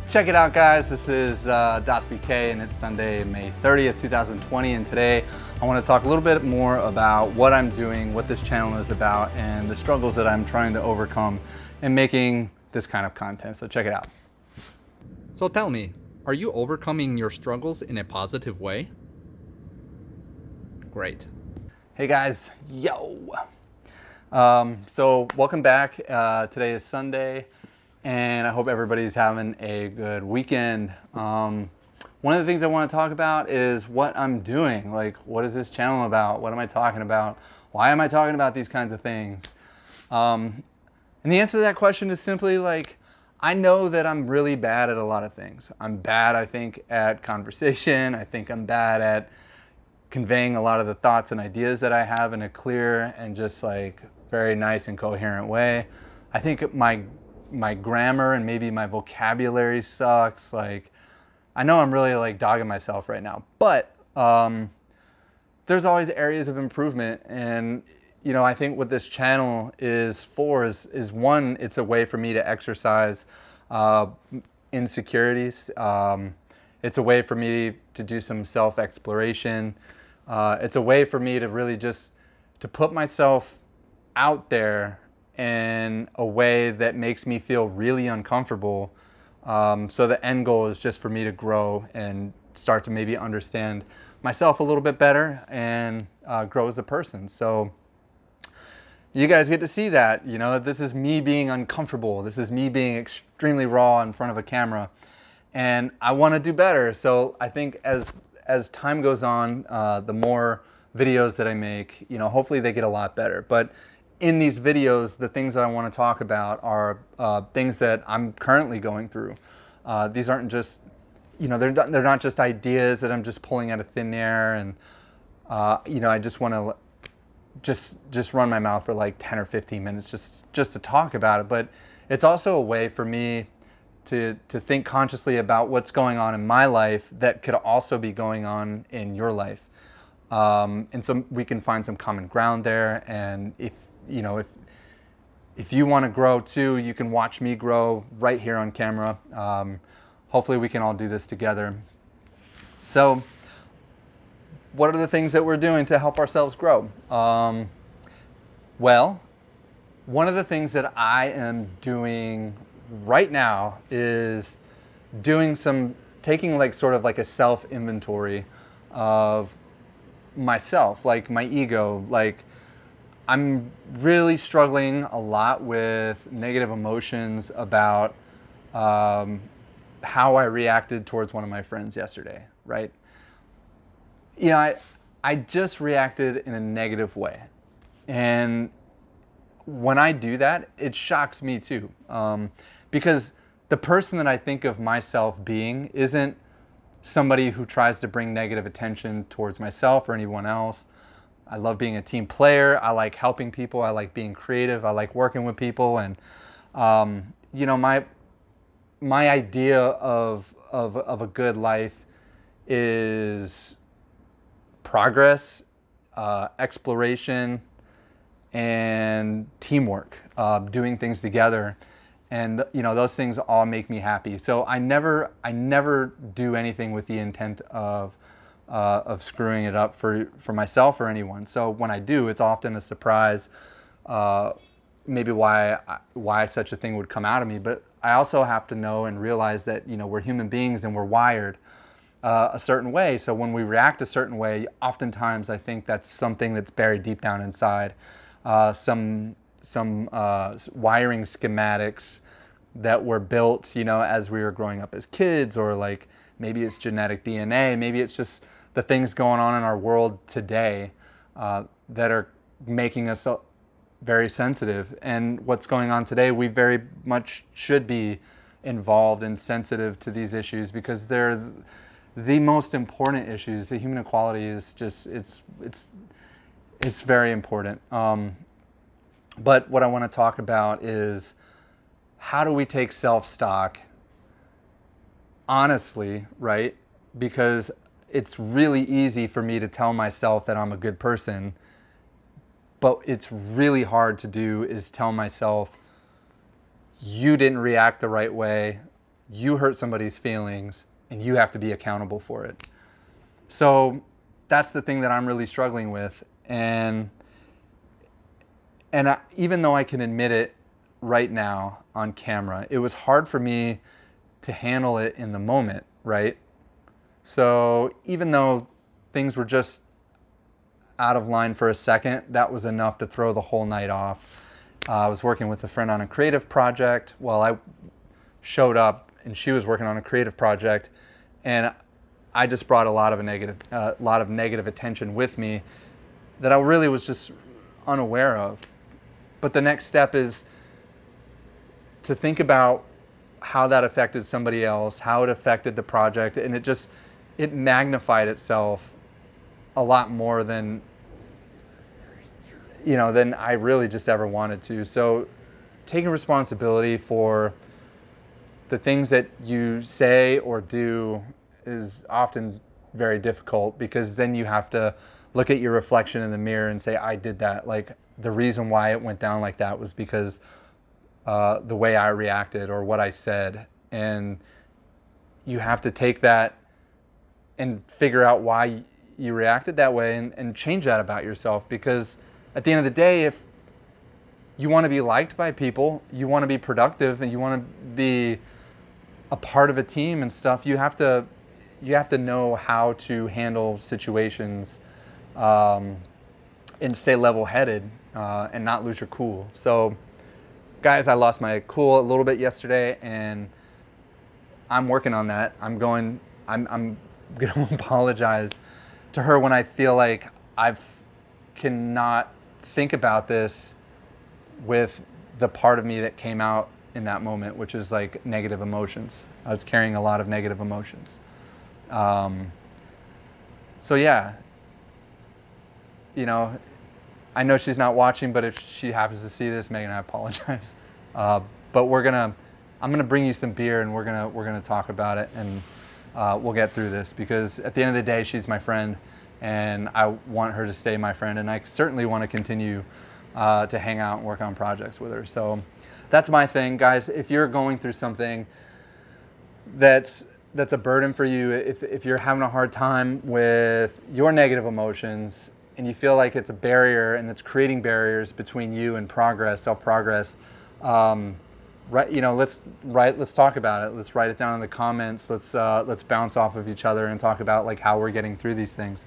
Check it out, guys. This is Das.BK, and it's Sunday, May 30th, 2020. And today I want to talk a little bit more about what I'm doing, what this channel is about, and the struggles that I'm trying to overcome in making this kind of content. So check it out. So tell me, are you overcoming your struggles in a positive way? Great. Hey guys, yo. So welcome back. Today is Sunday, and I hope everybody's having a good weekend. One of the things I want to talk about is what I'm doing. Like, what is this channel about? What am I talking about? Why am I talking about these kinds of things? And the answer to that question is simply like, I know that I'm really bad at a lot of things. I'm bad, I think, at conversation. I think I'm bad at conveying a lot of the thoughts and ideas that I have in a clear and just like very nice and coherent way. I think my grammar and maybe my vocabulary sucks. Like, I know I'm really like dogging myself right now, but there's always areas of improvement. And you know, I think what this channel is for is one, it's a way for me to exercise insecurities. It's a way for me to do some self-exploration. It's a way for me to really just to put myself out there in a way that makes me feel really uncomfortable. So the end goal is just for me to grow and start to maybe understand myself a little bit better and grow as a person. So you guys get to see that, you know, this is me being uncomfortable. This is me being extremely raw in front of a camera, and I want to do better. So I think as time goes on, the more videos that I make, you know, hopefully they get a lot better. But in these videos, the things that I want to talk about are things that I'm currently going through. These aren't just, you know, they're not just ideas that I'm just pulling out of thin air, and you know, I just want to just run my mouth for like 10 or 15 minutes just to talk about it. But it's also a way for me to think consciously about what's going on in my life that could also be going on in your life. And so we can find some common ground there. And if you know, if you want to grow too, you can watch me grow right here on camera. Hopefully we can all do this together. So what are the things that we're doing to help ourselves grow? Well, one of the things that I am doing right now is taking like sort of like a self-inventory of myself, like my ego. Like, I'm really struggling a lot with negative emotions about how I reacted towards one of my friends yesterday, right? You know, I just reacted in a negative way. And when I do that, it shocks me too. Because the person that I think of myself being isn't somebody who tries to bring negative attention towards myself or anyone else. I love being a team player. I like helping people. I like being creative. I like working with people. And, you know, my idea of a good life is progress, exploration, and teamwork, doing things together. And you know, those things all make me happy. So I never do anything with the intent of screwing it up for myself or anyone. So when I do, it's often a surprise, maybe why such a thing would come out of me. But I also have to know and realize that, you know, we're human beings and we're wired a certain way. So when we react a certain way, oftentimes I think that's something that's buried deep down inside. Some wiring schematics that were built, you know, as we were growing up as kids, or like maybe it's genetic DNA, maybe it's just the things going on in our world today that are making us very sensitive. And what's going on today, we very much should be involved and sensitive to these issues, because they're the most important issues. The human equality is just, it's very important. But what I want to talk about is, how do we take self-stock honestly, right? Because it's really easy for me to tell myself that I'm a good person, but it's really hard to do is tell myself, you didn't react the right way, you hurt somebody's feelings and you have to be accountable for it. So that's the thing that I'm really struggling with. And even though I can admit it right now on camera, it was hard for me to handle it in the moment, right? So even though things were just out of line for a second, that was enough to throw the whole night off. I was working with a friend on a creative project while I showed up, and she was working on a creative project, and I just brought a lot of negative attention with me that I really was just unaware of. But the next step is to think about how that affected somebody else, how it affected the project, and it magnified itself a lot more than I really just ever wanted to. So taking responsibility for the things that you say or do is often very difficult, because then you have to look at your reflection in the mirror and say, I did that. Like, the reason why it went down like that was because the way I reacted or what I said. And you have to take that and figure out why you reacted that way and change that about yourself. Because at the end of the day, if you want to be liked by people, you want to be productive, and you want to be a part of a team and stuff, you have to know how to handle situations and stay level-headed and not lose your cool. So guys, I lost my cool a little bit yesterday, and I'm working on that. I'm going to apologize to her when I feel like I cannot think about this with the part of me that came out in that moment, which is like negative emotions. I was carrying a lot of negative emotions. So yeah, I know she's not watching, but if she happens to see this, Megan, I apologize. But I'm gonna bring you some beer, and we're gonna talk about it, and we'll get through this, because at the end of the day, she's my friend, and I want her to stay my friend, and I certainly want to continue to hang out and work on projects with her. So that's my thing, guys. If you're going through something that's a burden for you, if you're having a hard time with your negative emotions, and you feel like it's a barrier and it's creating barriers between you and self-progress, let's talk about it. Let's write it down in the comments. Let's bounce off of each other and talk about like how we're getting through these things.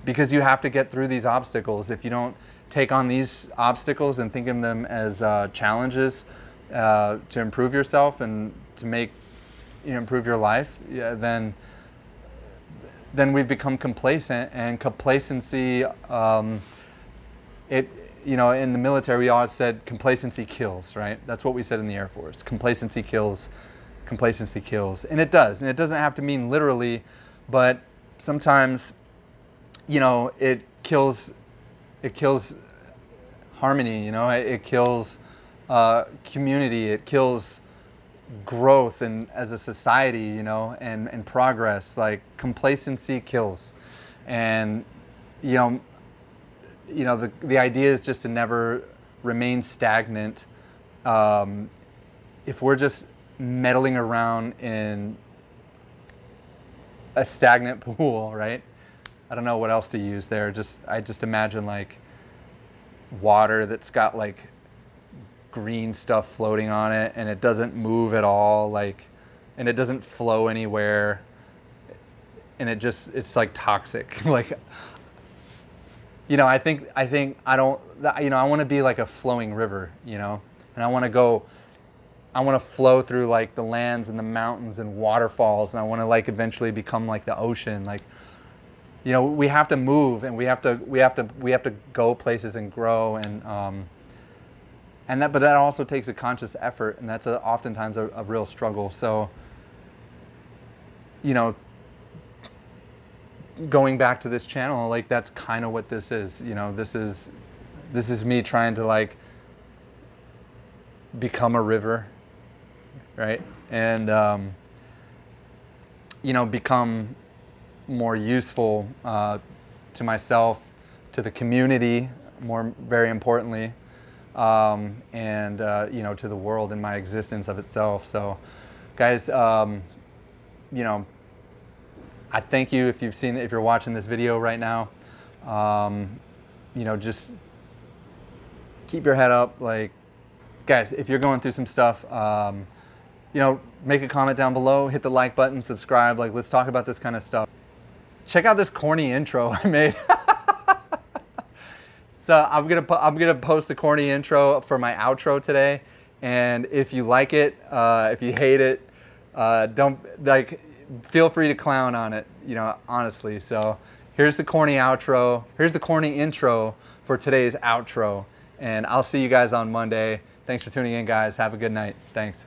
Because you have to get through these obstacles. If you don't take on these obstacles and think of them as challenges to improve yourself and to make improve your life, then we've become complacent. And complacency, in the military, we always said complacency kills, right? That's what we said in the Air Force. Complacency kills, and it does. And it doesn't have to mean literally, but sometimes, it kills harmony, it kills community, it kills growth and as a society, and progress. Like, complacency kills. And the idea is just to never remain stagnant. If we're just meddling around in a stagnant pool, right? I don't know what else to use there. I just imagine like water that's got like green stuff floating on it, and it doesn't move at all, and it doesn't flow anywhere, and it's like toxic. Like, I want to be like a flowing river, and I want to flow through like the lands and the mountains and waterfalls, and I want to like eventually become like the ocean. Like, we have to move, and we have to go places and grow, but that also takes a conscious effort, and that's oftentimes a real struggle. So, going back to this channel, like, that's kind of what this is. This is me trying to like become a river, right? And become more useful to myself, to the community, very importantly, and to the world and my existence of itself. So Guys, you know, I thank you if you're watching this video right now. You know, just keep your head up. Like, guys, if you're going through some stuff, you know, make a comment down below, hit the like button, subscribe. Like, let's talk about this kind of stuff. Check out this corny intro I made. So I'm gonna post the corny intro for my outro today. And if you like it, if you hate it, feel free to clown on it, you know, honestly. So here's the corny outro. Here's the corny intro for today's outro. And I'll see you guys on Monday. Thanks for tuning in, guys. Have a good night. Thanks.